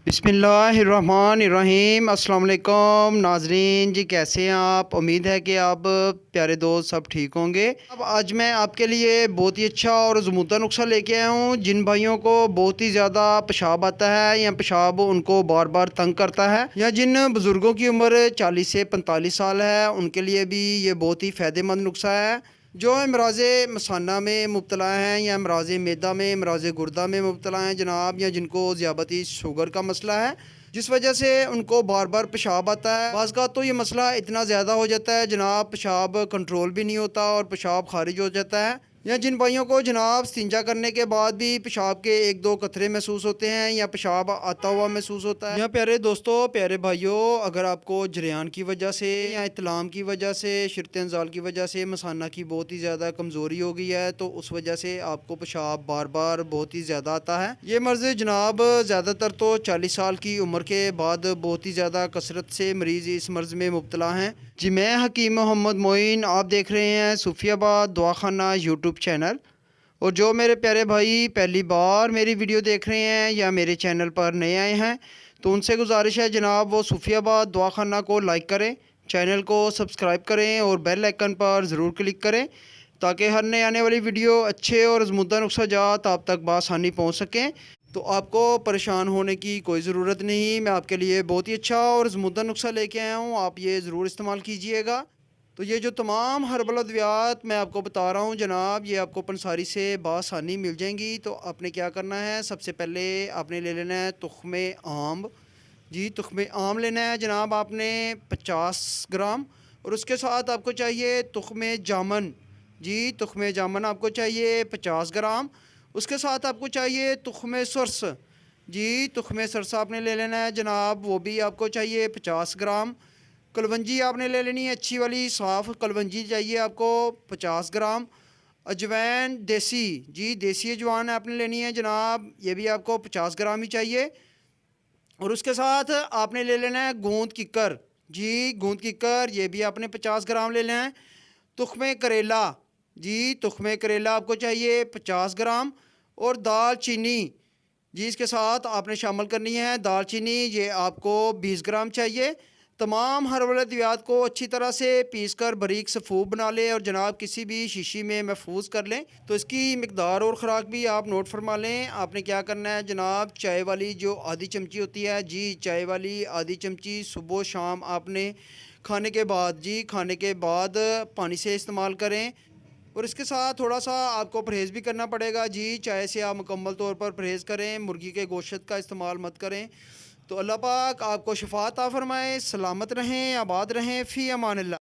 बिस्मिल्लाहिर्रहमानिर्रहीम। अस्सलाम वालेकुम नाजरीन जी, कैसे हैं आप? उम्मीद है कि आप प्यारे दोस्त सब ठीक होंगे। अब आज मैं आपके लिए बहुत ही अच्छा और ज़मूता नुस्खा लेके आया हूँ। जिन भाइयों को बहुत ही ज़्यादा पेशाब आता है या पेशाब उनको बार बार तंग करता है, या जिन बुज़ुर्गों की उम्र 40 से 45 साल है, उनके लिए भी ये बहुत ही फ़ायदेमंद नुस्खा है। जो अमराज़ मसाना में मुब्तला हैं या अमराज़ मैदा में, अमराज़ गुर्दा में मुब्तला हैं जनाब, या जिनको ज़ियाबती शुगर का मसला है जिस वजह से उनको बार बार पेशाब आता है। बाज़ का तो ये मसला इतना ज़्यादा हो जाता है जनाब, पेशाब कंट्रोल भी नहीं होता और पेशाब खारिज हो जाता है। या जिन भाइयों को जनाब इस्तिंजा करने के बाद भी पेशाब के एक दो कतरे महसूस होते हैं या पेशाब आता हुआ महसूस होता है। या प्यारे दोस्तों, प्यारे भाइयों, अगर आपको जरियान की वजह से या इतलाम की वजह से, शिरत-ए-इंज़ाल की वजह से मसाना की बहुत ही ज़्यादा कमज़ोरी हो गई है, तो उस वजह से आपको पेशाब बार बार बहुत ही ज़्यादा आता है। ये मर्ज़ जनाब ज़्यादातर तो 40 साल की उम्र के बाद बहुत ही ज़्यादा कसरत से मरीज़ इस मर्ज़ में मुब्तला हैं। जी, मैं हकीम मोहम्मद मोइन, आप देख रहे हैं सूफियाबाद दवाखाना यूट्यूब चैनल। और जो मेरे प्यारे भाई पहली बार मेरी वीडियो देख रहे हैं या मेरे चैनल पर नए आए हैं, तो उनसे गुजारिश है जनाब वो सूफियाबाद दवाखाना को लाइक करें, चैनल को सब्सक्राइब करें और बेल आइकन पर ज़रूर क्लिक करें, ताकि हर नए आने वाली वीडियो अच्छे और ज़मुद्दा नुस्खा जात आप तक बआसानी पहुँच सकें। तो आपको परेशान होने की कोई ज़रूरत नहीं। मैं आपके लिए बहुत ही अच्छा और ज़मुद्दा नुस्खा लेके आया हूँ, आप ये ज़रूर इस्तेमाल कीजिएगा। तो ये जो तमाम हर्बल अद्वियात मैं आपको बता रहा हूँ जनाब, ये आपको पंसारी से बआसानी मिल जाएंगी। तो आपने क्या करना है, सबसे पहले आपने ले लेना है तुख्मे आम। जी, तुख्मे आम लेना है जनाब आपने 50 ग्राम। और उसके साथ आपको चाहिए तुख्मे जामन। जी, तुख्मे जामन आपको चाहिए 50 ग्राम। उसके साथ आपको चाहिए तुख्मे सरस। जी, तुख्मे सरस आपने ले लेना है जनाब, वो भी आपको चाहिए 50 ग्राम। कलवंजी आपने ले लेनी है, अच्छी वाली साफ़ कलवंजी चाहिए आपको 50 ग्राम। अजवाइन देसी, जी देसी अजवाइन आपने लेनी है जनाब, ये भी आपको 50 ग्राम ही चाहिए। और उसके साथ आपने ले लेना है गूंद किक्कर। जी, गूंद किक्कर ये भी आपने 50 ग्राम ले लेना है। तुख्मे करेला, जी तुख्मे करेला आपको चाहिए 50 ग्राम। और दाल चीनी, जी इसके साथ आपने शामिल करनी है दाल चीनी, ये आपको 20 ग्राम चाहिए। तमाम हर्बल अद्वियात को अच्छी तरह से पीस कर बारीक सफ़ूब बना लें और जनाब किसी भी शीशी में महफूज कर लें। तो इसकी मिकदार और ख़ुराक भी आप नोट फरमा लें। आपने क्या करना है जनाब, चाय वाली जो आधी चमची होती है, जी चाय वाली आधी चमची सुबह शाम आपने खाने के बाद, जी खाने के बाद पानी से इस्तेमाल करें। और इसके साथ थोड़ा सा आपको परहेज़ भी करना पड़ेगा। जी, चाय से आप मुकम्मल तौर पर परहेज़ करें, मुर्गी के गोश्त का इस्तेमाल मत करें। तो अल्लाह पाक आपको शिफा अता फ़रमाए, सलामत रहें, आबाद रहें, फ़ी अमान अल्लाह।